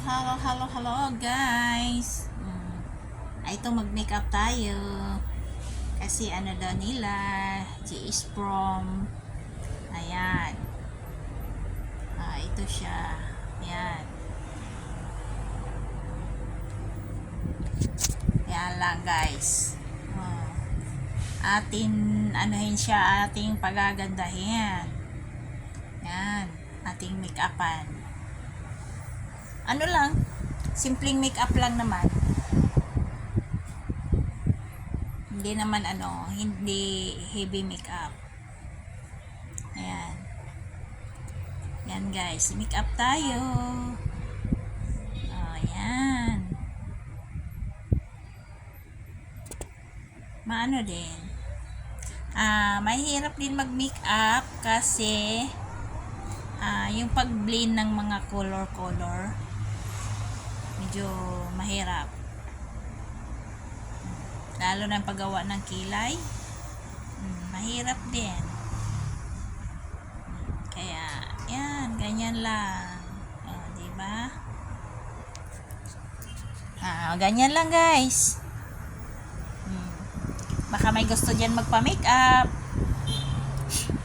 Hello guys. Ay, ito mag-makeup tayo. Kasi ano daw nila, she is from, ayan. Ito siya. Ayan. Ayan lang guys. Atin, anuhin siya, ating pagagandahin. Ayan. Ating make-upan. Ano lang, simpleng make-up lang naman. Hindi naman hindi heavy make-up. Ayan. Yan guys, make-up tayo. Ayan. Maano din. Mahirap din mag-makeup kasi yung pag-blend ng mga color medyo mahirap, lalo na yung paggawa ng kilay, mahirap din. Kaya yan, ganyan lang, diba? Ganyan lang guys. Baka may gusto dyan magpa-makeup,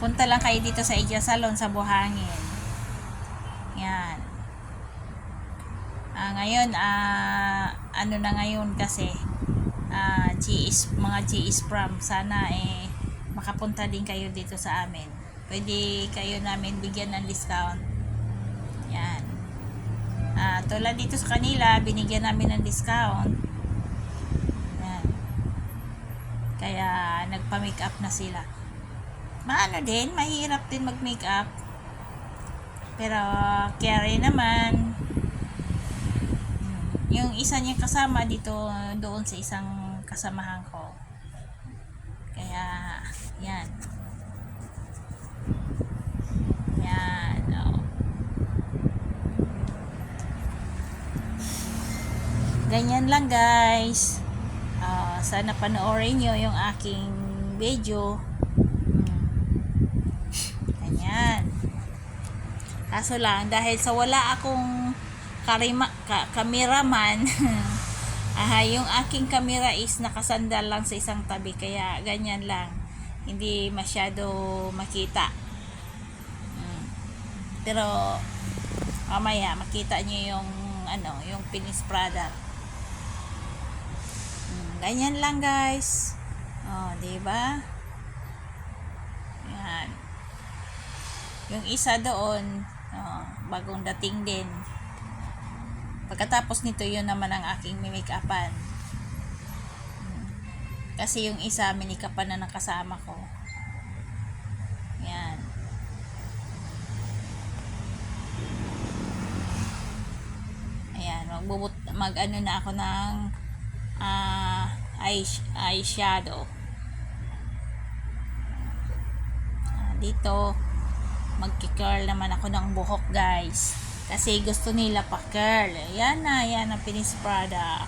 punta lang kayo dito sa Ija Salon sa Buhangin. Yan. Ngayon, ano na ngayon kasi, mga GS from, sana makapunta din kayo dito sa amin. Pwede kayo namin bigyan ng discount. Yan. Tulad dito sa kanila, binigyan namin ng discount. Yan. Kaya, nagpa-makeup na sila. Maano din, mahirap din mag-makeup. Pero, carry naman. Yung isa niyang kasama dito doon sa isang kasamahan ko. Kaya, yan. Yan. Ganyan lang guys. Sana panoorin nyo yung aking video. Ganyan. Kaso lang, dahil sa wala akong cameraman, yung aking camera is nakasandal lang sa isang tabi, kaya ganyan lang, hindi masyado makita. Pero mamaya makita nyo yung finished product. Ganyan lang guys. Diba? Yan. Yung isa doon, bagong dating din. Pagkatapos nito, yun naman ang aking make-upan. Kasi yung isa, minikapan na ng kasama ko. Yan. Ayan, mag-ano na ako ng eyeshadow. Dito, magki-curl naman ako ng buhok guys. Kasi gusto nila pa-curl. Yan ang finished product.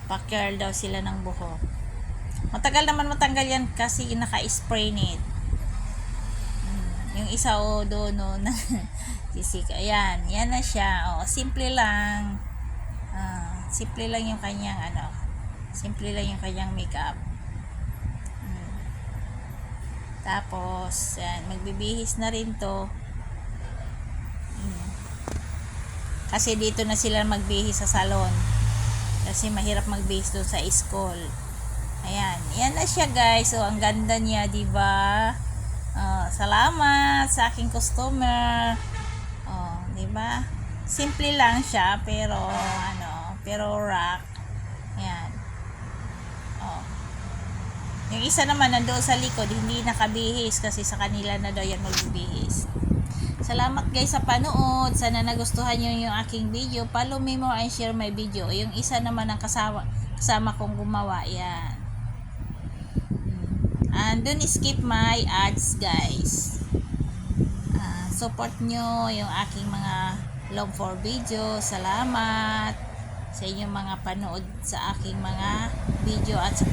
Pa-curl daw sila ng buhok. Matagal naman matanggal yan kasi naka-spray net. Yung isa doon sisika. Yan na siya. Simple lang. Simple lang yung kanyang simple lang yung kanyang makeup. Tapos, yan, magbibihis na rin to. Kasi dito na sila magbihis sa salon. Kasi mahirap magbihis doon sa school. Ayan, yan na siya guys. So, ang ganda niya, diba? Salamat sa aking customer. Diba? Simple lang siya, pero, pero rock. Ayan. Yung isa naman nandoon sa likod, hindi nakabihis kasi sa kanila na daw yan magbibihis. Salamat guys sa panood. Sana nagustuhan nyo yung aking video. Follow me more and share my video. Yung isa naman ang kasama kong gumawa. Yan. And don't skip my ads guys. Support nyo yung aking mga love for video. Salamat sa inyong mga panood sa aking mga video at sa